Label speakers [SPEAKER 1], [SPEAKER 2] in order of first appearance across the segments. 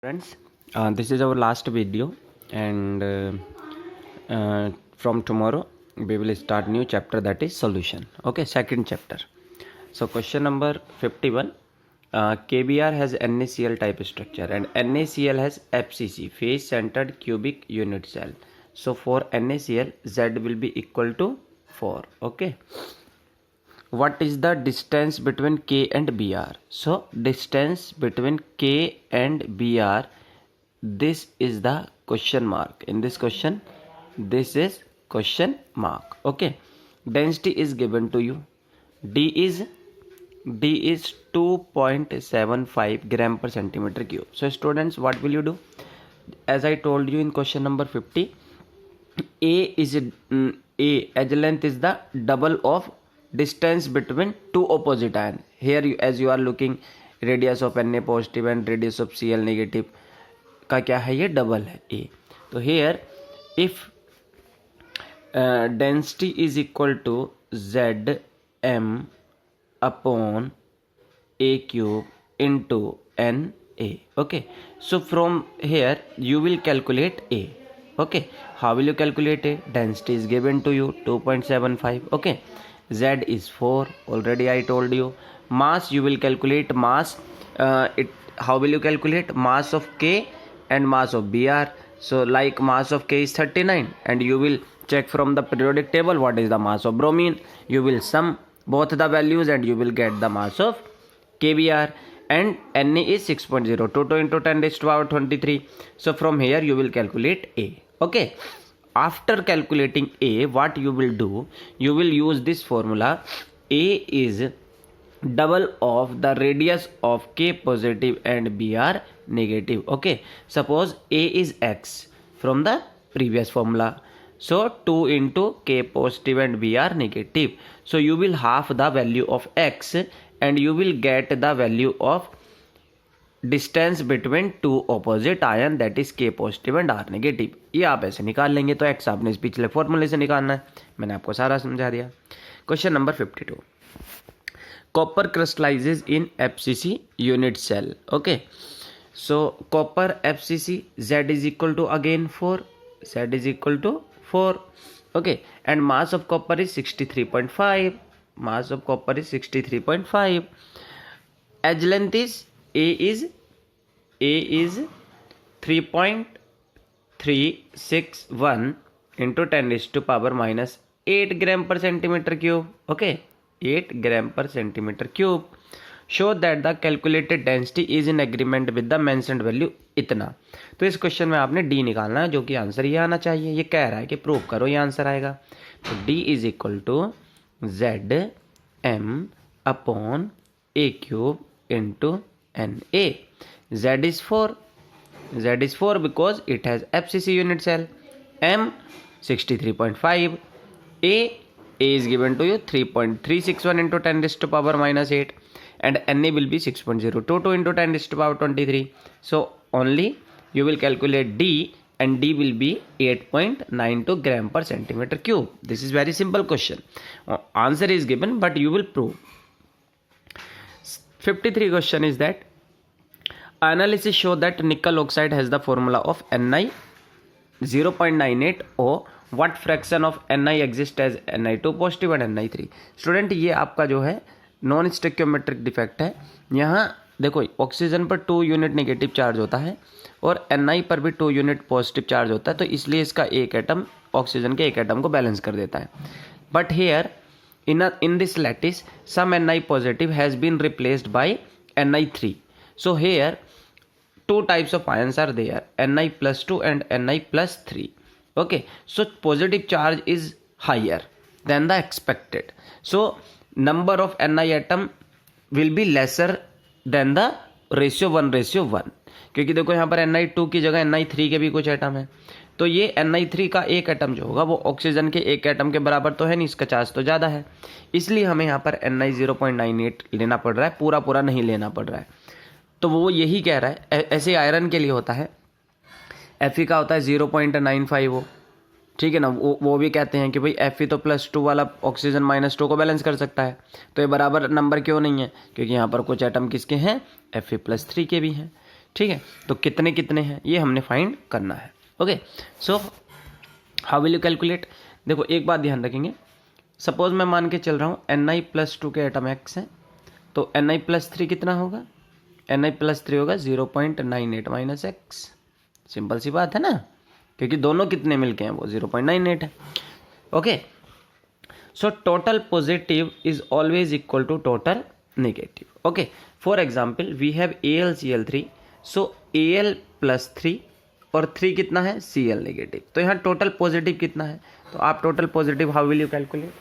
[SPEAKER 1] Friends, this is our last video, and from tomorrow we will start new chapter, that is solution. Okay, second chapter. So question number 51. KBr has NaCl type structure and NaCl has FCC, face centered cubic unit cell. So for NaCl, Z will be equal to 4. Okay. What is the distance between K and Br? So distance between K and Br, this is the question mark. In this question, this is question mark. Okay. Density is given to you. D is 2.75 gram per centimeter cube. So students, what will you do? As I told you in question number 50, edge length is the double of distance between two opposite ion. Here as you are looking, radius of Na positive and radius of Cl negative का क्या है, ये double है A. तो here if density is equal to Zm upon A cube into Na. Okay, so from here you will calculate A. Okay, how will you calculate A? Density is given to you 2.75. okay, Z is 4, already I told you. Mass, you will calculate mass. How will you calculate mass of K and mass of Br? So like mass of K is 39 and you will check from the periodic table what is the mass of bromine. You will sum both the values and you will get the mass of KBr, and Na is 6.022 into 10 raised to power 23. So from here you will calculate A. Okay, after calculating A, what you will do, you will use this formula. A is double of the radius of K positive and Br negative. Okay, suppose A is X from the previous formula, so 2 into K positive and Br negative. So you will half the value of X and you will get the value of distance between two opposite ion, that is के positive and are negative. ये आप ऐसे निकाल लेंगे. तो x आपने इस पिछले फॉर्मूले से निकालना है, मैंने आपको सारा समझा दिया. Question number 52. Copper crystallises in FCC unit cell. Okay, so copper FCC, Z is equal to again 4, Z is equal to 4. Okay, and mass of copper is 63.5, mass of copper is 63.5. Edge length is A is 3.361 into 10 raised to power minus 8 gram per centimeter cube. Okay, 8 gram per centimeter cube. Show that the calculated density is in agreement with the mentioned value इतना. तो इस question में आपने D निकालना है, जो कि answer ये आना चाहिए. ये कह रहा है कि प्रूव करो, ये आंसर आएगा. तो D is equal to Zm upon A cube into Na. Z is 4. Z is 4 because it has FCC unit cell. M 63.5. A is given to you 3.361 into 10 raised to power minus 8, and Na will be 6.022 into 10 raised to power 23. So only you will calculate D, and D will be 8.92 gram per centimeter cube. This is very simple question. Answer is given, but you will prove. 53 question is that analysis show that nickel oxide has the formula of Ni 0.98 O. What fraction of Ni exists as Ni2 positive and Ni3? Student, ये आपका जो है non stoichiometric defect है. यहाँ देखो, oxygen पर 2 unit negative charge होता है और Ni पर भी 2 यूनिट पॉजिटिव चार्ज होता है, तो इसलिए इसका एक एटम ऑक्सीजन के एक एटम को बैलेंस कर देता है. But here in this lattice some Ni positive has been replaced by Ni3. So here two types of ions are there, Ni plus 2 and Ni plus 3. Okay, so positive charge is higher than the expected, so number of Ni atom will be lesser than the ratio 1:1. क्योंकि देखो यहाँ पर Ni2 की जगह Ni3 के भी कुछ atom है, तो ये Ni3 का एक एटम जो होगा वो ऑक्सीजन के एक एटम के बराबर तो है नहीं, इसका चार्ज तो ज़्यादा है, इसलिए हमें यहाँ पर Ni 0.98 लेना पड़ रहा है, पूरा नहीं लेना पड़ रहा है. तो वो यही कह रहा है. ऐसे आयरन के लिए होता है, Fe का होता है 0.95 वो, ठीक है ना. वो भी कहते हैं कि भाई Fe तो +2 वाला ऑक्सीजन -2 को बैलेंस कर सकता है. तो ये बराबर नंबर क्यों नहीं है? क्योंकि यहाँ पर कुछ एटम किसके हैं, Fe +3 के भी हैं. ठीक है, तो कितने कितने हैं ये हमने फाइंड करना है। Okay, so how will you calculate? देखो एक बात ध्यान रखेंगे, सपोज मैं मान के चल रहा हूँ Ni+2 के एटम x हैं, तो Ni+3 कितना होगा? Ni+3 होगा 0.98 माइनस एक्स। सिंपल सी बात है ना, क्योंकि दोनों कितने मिलके हैं, वो 0.98 है। Okay, so total positive is always equal to total negative. Okay, for example we have AlCl3, so Al+3 और 3 कितना है? Cl negative. तो यहाँ टोटल पॉजिटिव कितना है? तो आप total positive how will you calculate?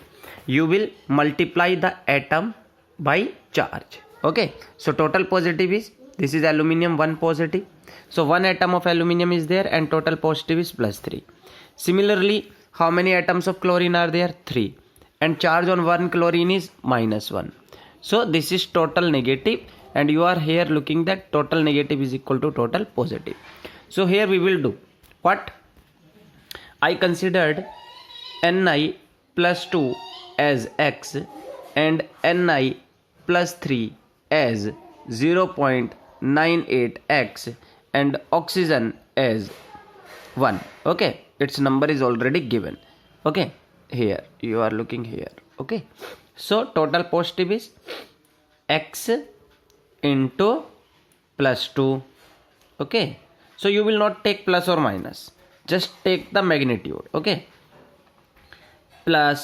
[SPEAKER 1] You will multiply the atom by charge. Okay, so total positive is, this is aluminium 1 positive, so 1 atom of aluminium is there and total positive is +3. Similarly, how many atoms of chlorine are there? 3, and charge on 1 chlorine is -1. So this is total negative, and you are here looking that total negative is equal to total positive. So here we will do what? I considered Ni+2 as x and Ni+3 as 0.98x and oxygen as 1. Okay, its number is already given. Okay, here you are looking here. Okay, so total positive is x into +2. Okay, so you will not take plus or minus, just take the magnitude. Okay, plus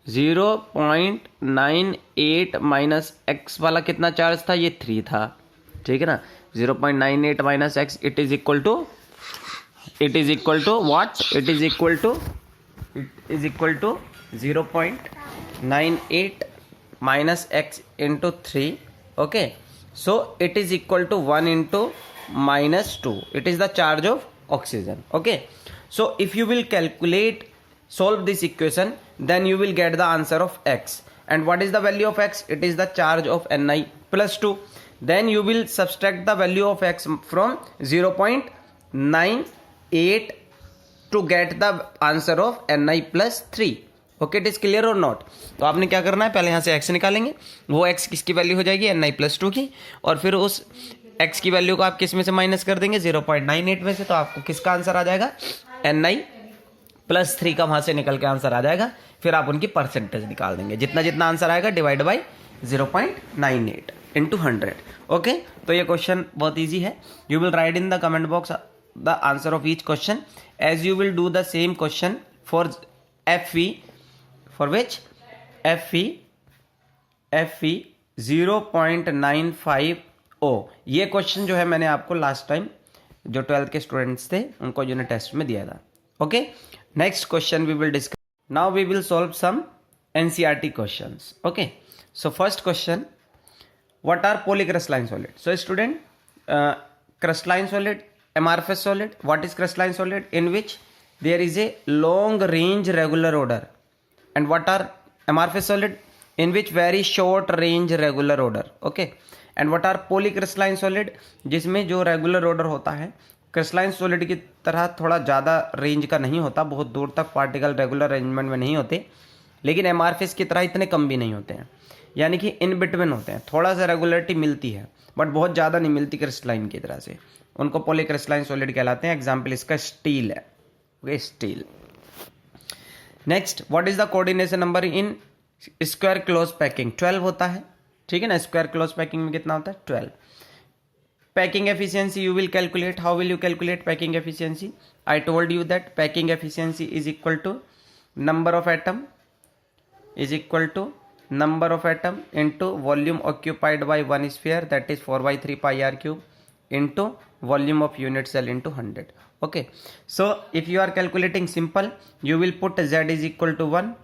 [SPEAKER 1] 0.98 minus x वाला कितना charge था? ये 3 था, ठीक है ना। 0.98 minus x it is equal to what? It is equal to 0.98 minus x into 3. Okay, so it is equal to 1 into -2. It is the charge of oxygen. Okay, so if you will calculate, solve this equation, then you will get the answer of x. And what is the value of x? It is the charge of Ni+2. Then you will subtract the value of x from 0.98 to get the answer of Ni+3. Okay, it is clear और not? तो आपने क्या करना है, पहले यहाँ से x निकालेंगे, वो x किसकी वैल्यू हो जाएगी? Ni+2 की, और फिर उस x की वैल्यू को आप किस में से माइनस कर देंगे? 0.98 में से. तो आपको किसका आंसर आ जाएगा? Ni+3 का वहां से निकल के आंसर आ जाएगा. फिर आप उनकी परसेंटेज निकाल देंगे, जितना जितना आंसर आएगा डिवाइड बाई 0.98 इंटू 100. ओके, तो ये क्वेश्चन बहुत ईजी है. You will write in the comment box the answer of each question as you will do the same question for FE, for which FE 0.950. ये question जो है मैंने आपको last time जो 12th के स्टूडेंट्स थे उनको यूनिट टेस्ट में दिया था. Okay, next question we will discuss. Now we will solve some NCERT questions. Okay, so first question, what are polycrystalline solid? So student, crystalline solid, amorphous solid. What is crystalline solid? In which there is a long range regular order. And what are amorphous solid? In which very short range regular order. Okay, and what are polycrystalline solid? जिसमें जो regular order होता है crystalline solid की तरह थोड़ा ज़्यादा range का नहीं होता, बहुत दूर तक पार्टिकल रेगुलर अरेंजमेंट में नहीं होते, लेकिन एमआरफिस की तरह इतने कम भी नहीं होते हैं, यानी कि इन बिटवीन होते हैं. थोड़ा सा रेगुलरिटी मिलती है बट बहुत ज़्यादा नहीं मिलती क्रिस्टलाइन की तरह से. उनको पॉलीक्रिस्टलाइन सॉलिड कहलाते हैं. एग्जाम्पल इसका स्टील है. Okay, steel. Next, what is the coordination number in square close packing? 12 होता है, ठीक है ना. स्क्वायर क्लोज पैकिंग में कितना होता है? 12. Packing efficiency you will calculate. How will you calculate packing efficiency? I told you that packing efficiency is equal to number of atom into volume occupied by one sphere, that is 4/3 pi r cube into volume of unit cell into 100. Okay, so if you are calculating simple, you will put z is equal to 1.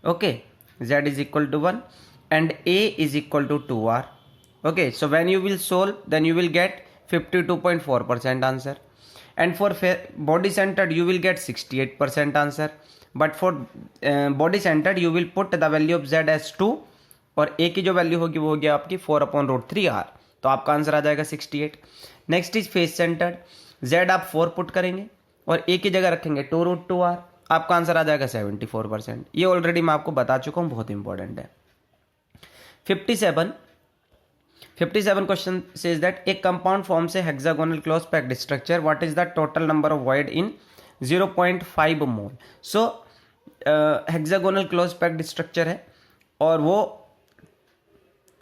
[SPEAKER 1] Okay, z is equal to 1 and a is equal to 2r. Okay, so when you will solve, then you will get 52.4% answer, and for body centered you will get 68% answer, but for body centered you will put the value of z as 2 और a की जो value होगी वो होगी आपकी 4/√3r. तो आपका answer आ जाएगा 68. Next is face centred. z आप 4 पुट करेंगे और a की जगह रखेंगे 2√2r. आपका आंसर आ जाएगा 74%. ये ऑलरेडी मैं आपको बता चुका हूँ, बहुत इंपॉर्टेंट है. 57, 57 question says that a compound forms a hexagonal close packed structure. What is the total number of void in 0.5 mole? So hexagonal close packed structure है और वो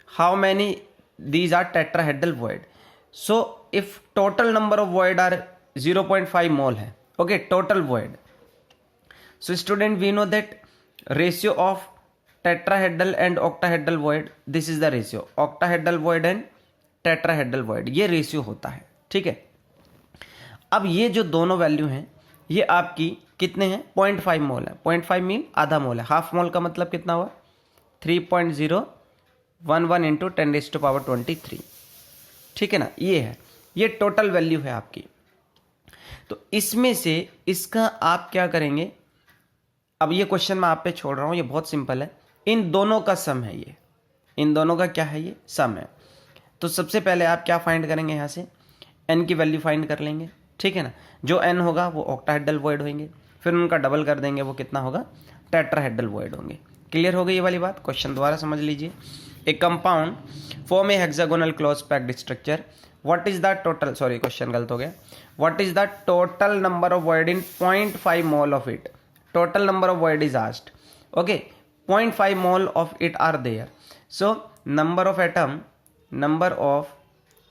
[SPEAKER 1] how many these are tetrahedral void. So if total number of void are 0.5 mole है, okay, total void. So student, we know that ratio of tetrahedral and octahedral void, this is the ratio, octahedral void and tetrahedral void, ये ratio होता है, ठीक है। अब ये जो दोनों वैल्यू हैं ये आपकी कितने हैं, 0.5 मोल है। 0.5 मीन आधा मोल है। हाफ मोल का मतलब कितना हुआ, 3.011 इंटू 10⁻23, ठीक है ना। ये है, ये टोटल वैल्यू है आपकी। तो इसमें से इसका आप क्या करेंगे, अब ये क्वेश्चन मैं आप पे छोड़ रहा हूं, ये बहुत सिंपल है। इन दोनों का सम है ये, इन दोनों का क्या है, ये सम है। तो सबसे पहले आप क्या फाइंड करेंगे, यहाँ से n की वैल्यू फाइंड कर लेंगे, ठीक है ना। जो n होगा वो ऑक्टाहेड्रल वॉइड होंगे, फिर उनका डबल कर देंगे, वो कितना होगा, टेट्राहेड्रल वॉइड होंगे। क्लियर हो गई ये वाली बात। क्वेश्चन दोबारा समझ लीजिए। ए compound form A hexagonal close packed structure, what is the total, sorry question गलत हो गया, what is the total number of void in 0.5 mole of it, total number of void is asked, okay, 0.5 mole of it are there. So number of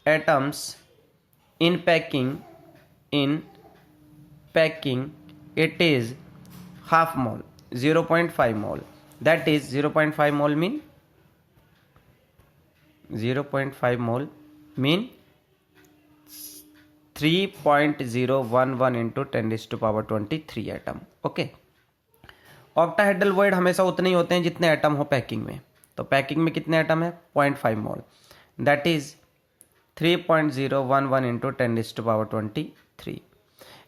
[SPEAKER 1] atoms in packing it is half mole, 0.5 mole, that is 0.5 mole mean 3.011 into 10⁻23 atom, okay। Octahedral void हमेशा उतने ही होते हैं जितने atom हो packing में। तो packing में कितने एटम है, 0.5 mole, that is 3.011 into 10⁻23।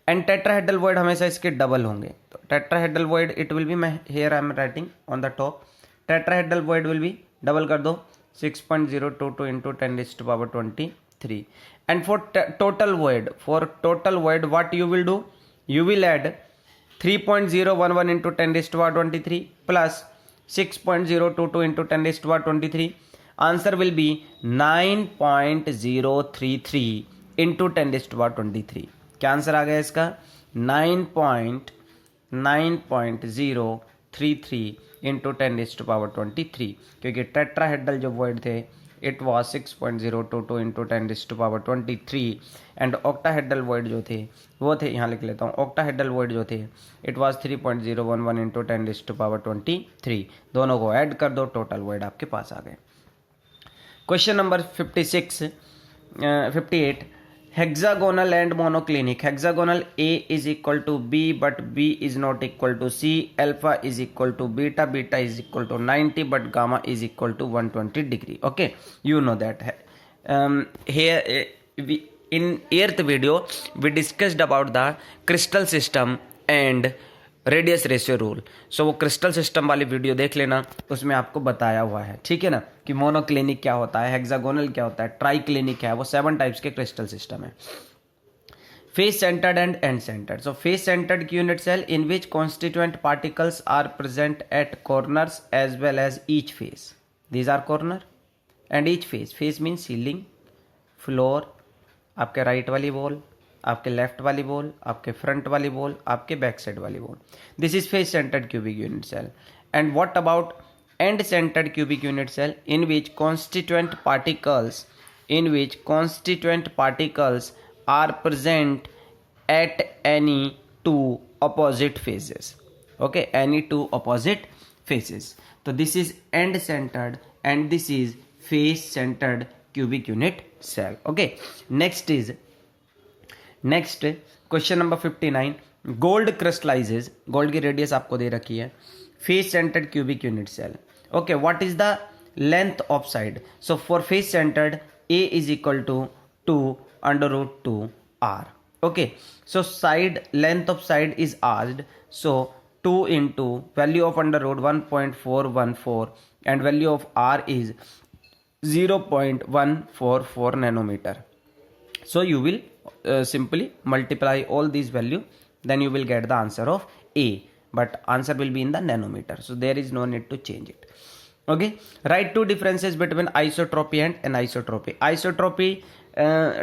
[SPEAKER 1] And tetrahedral void हमेशा इसके डबल होंगे। तो tetrahedral void it will be, मैं here I am writing on the top, tetrahedral void will be, double कर दो, 6.022 into 10⁻23। And for total void what you will do, you will add 3.011 into 10⁻23 plus 6.022 into 10⁻23. Answer will be 9.033 into 10⁻23. क्या answer आ गया इसका, 9.033 into 10⁻23, क्योंकि tetrahedral जो void थे it was 6.022 into 10⁻23 and octahedral void जो थे वो थे, यहाँ लिख लेता हूँ, ऑक्टाहेड्रल वॉइड जो थे इट वॉज 3.011 इंटू 10⁻23। दोनों को ऐड कर दो, टोटल वॉइड आपके पास आ गए। Question number 58, hexagonal and monoclinic. Hexagonal A is equal to B but B is not equal to C. Alpha is equal to beta, beta is equal to 90 but gamma is equal to 120 degree. Okay, you know that. Here in 8th video we discussed about the crystal system and radius ratio rule. So वो crystal system वाली video देख लेना, उसमें आपको बताया हुआ है, ठीक है ना, कि मोनोक्लिनिक क्या होता है, हेक्सागोनल क्या होता है, ट्राई क्लिनिक क्या है, वो 7 टाइप्स के क्रिस्टल सिस्टम है। Face centred and end centred. So face centred unit cell in which constituent particles are present at corners as well as each face, these are corner and each face, face mean ceiling, floor, आपके right वाली wall, आपके left वाली ball, आपके front वाली ball, आपके back side वाली ball. This is face centred cubic unit cell. And what about end centred cubic unit cell in which constituent particles are present at any two opposite faces, okay, any two opposite faces. तो this is end centred and this is face centred cubic unit cell, okay. Next question number 59, gold crystallises, gold की radius आपको दे रखी है, face centred cubic unit cell, okay. What is the length of side, so for face centred A is equal to 2√2r, okay। So side length of side is asked, so 2 into value of √1.414 and value of r is 0.144 nanometer. So you will simply multiply all these value, then you will get the answer of A, but answer will be in the nanometer, so there is no need to change it. Okay, write two differences between isotropy and anisotropy. Isotropy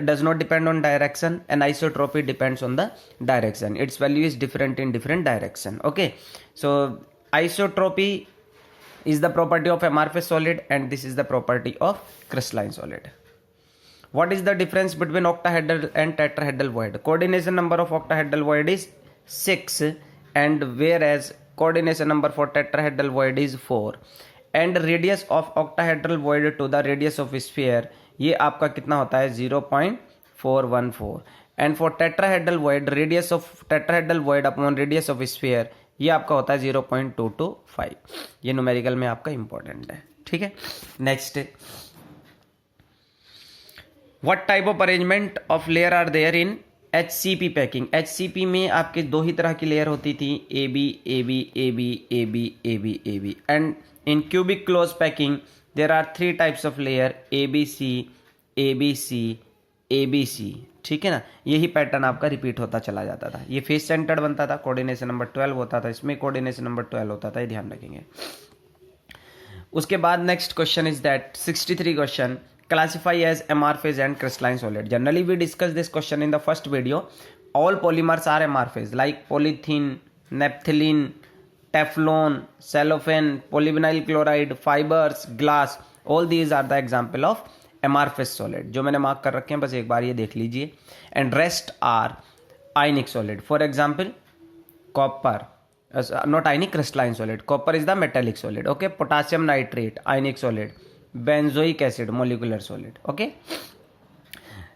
[SPEAKER 1] does not depend on direction, and anisotropy depends on the direction. Its value is different in different direction. Okay, so isotropy is the property of amorphous solid, and this is the property of crystalline solid. What is the difference between octahedral and tetrahedral void? Coordination number of octahedral void is 6, and whereas coordination number for tetrahedral void is 4. And radius of octahedral void to the radius of sphere ये आपका कितना होता है 0.414. And for tetrahedral void radius of tetrahedral void upon radius of sphere ये आपका होता है 0.225. ये न्यूमेरिकल में आपका इंपॉर्टेंट है. ठीक है, next, what type of arrangement of layer are there in HCP packing? HCP में आपके दो ही तरह की लेयर होती थी, AB AB AB AB AB AB. And in cubic close packing there are three types of layer, ABC ABC ABC. ठीक है ना, यही पैटर्न आपका रिपीट होता चला जाता था. ये फेस सेंटर्ड बनता था, कोऑर्डिनेशन नंबर 12 होता था, इसमें कोऑर्डिनेशन नंबर 12 होता था, ये ध्यान रखेंगे. उसके बाद next question is that 63 question, classify as amorphous and crystalline solid. Generally we discussed this question in the first video. All polymers are amorphous like polythene, naphthalene, Teflon, cellophane, polyvinyl chloride, fibers, glass. All these are the example of amorphous solid. जो मैंने mark कर रखे हैं बस एक बार ये देख लीजिए. And rest are ionic solid. For example, copper, not ionic, crystalline solid. Copper is the metallic solid. Okay, potassium nitrate, ionic solid. Benzoic acid, molecular solid. Okay.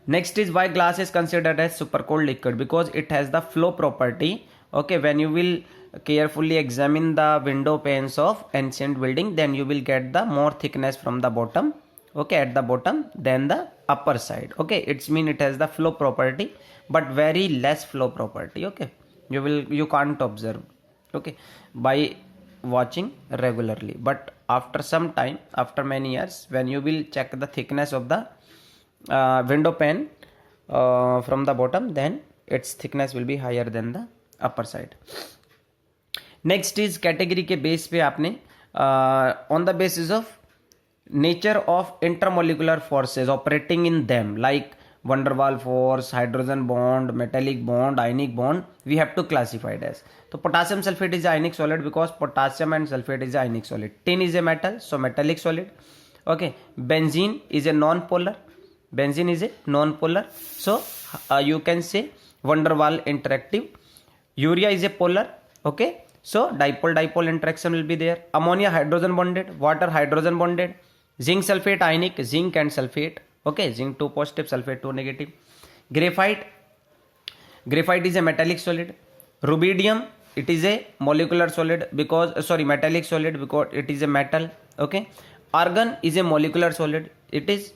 [SPEAKER 1] Next is why glass is considered as super cold liquid, because it has the flow property. Okay, when you will carefully examine the window panes of ancient building, then you will get the more thickness from the bottom, okay, at the bottom than the upper side. Okay, it's mean it has the flow property but very less flow property. Okay, you can't observe, okay, by watching regularly, but after some time, after many years, when you will check the thickness of the window pane from the bottom, then its thickness will be higher than the upper side. Next is category के base पे आपने on the basis of nature of intermolecular forces operating in them like van der Waal force, hydrogen bond, metallic bond, ionic bond, we have to classified as. तो potassium sulphate is ionic solid because potassium and sulphate is ionic solid. Tin is a metal, so metallic solid. Okay, benzene is a non polar, benzene is a non polar, so you can say van der Waal interactive. Urea is a polar, okay, so dipole interaction will be there. Ammonia hydrogen bonded, water hydrogen bonded. Zinc sulfate ionic, zinc and sulfate, okay, zinc 2 positive, sulfate 2 negative. Graphite is a metallic solid. Rubidium, it is a molecular solid because metallic solid because it is a metal, okay. Argon is a molecular solid, it is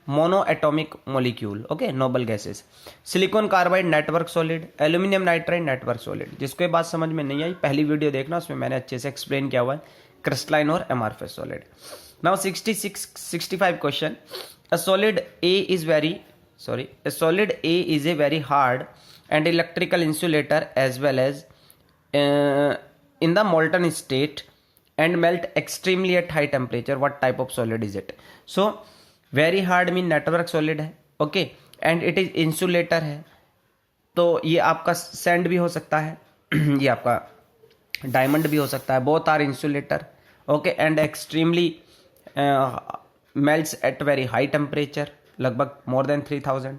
[SPEAKER 1] monoatomic molecule, okay, noble gases. Silicon carbide network solid, aluminium nitride network solid. जिसको ये बात समझ में नहीं आई पहली video देखना, उसमें मैंने अच्छे से एक्सप्लेन किया हुआ है क्रिस्टलाइन और amorphous solid. Now 65 question. A solid A is a very hard and electrical insulator as well as in the molten state and melt extremely at high temperature. What type of solid is it? So very hard mean network solid है, okay, and it is insulator है. तो ये आपका sand भी हो सकता है ये आपका डायमंड भी हो सकता है. Both are insulator, okay, and extremely melts at very high temperature, लगभग more than 3000.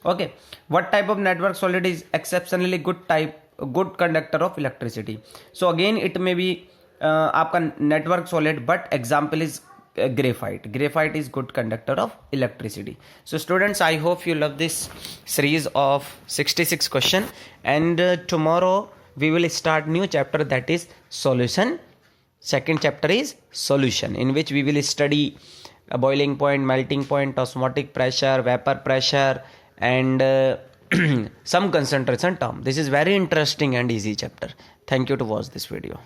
[SPEAKER 1] Okay, what type of network solid is exceptionally good conductor of electricity? So again it may be आपका network solid, but example is graphite is good conductor of electricity. So students, I hope you love this series of 66 question, and tomorrow we will start new chapter, that is solution. Second chapter is solution, in which we will study boiling point, melting point, osmotic pressure, vapor pressure, and some concentration term. This is very interesting and easy chapter. Thank you to watch this video.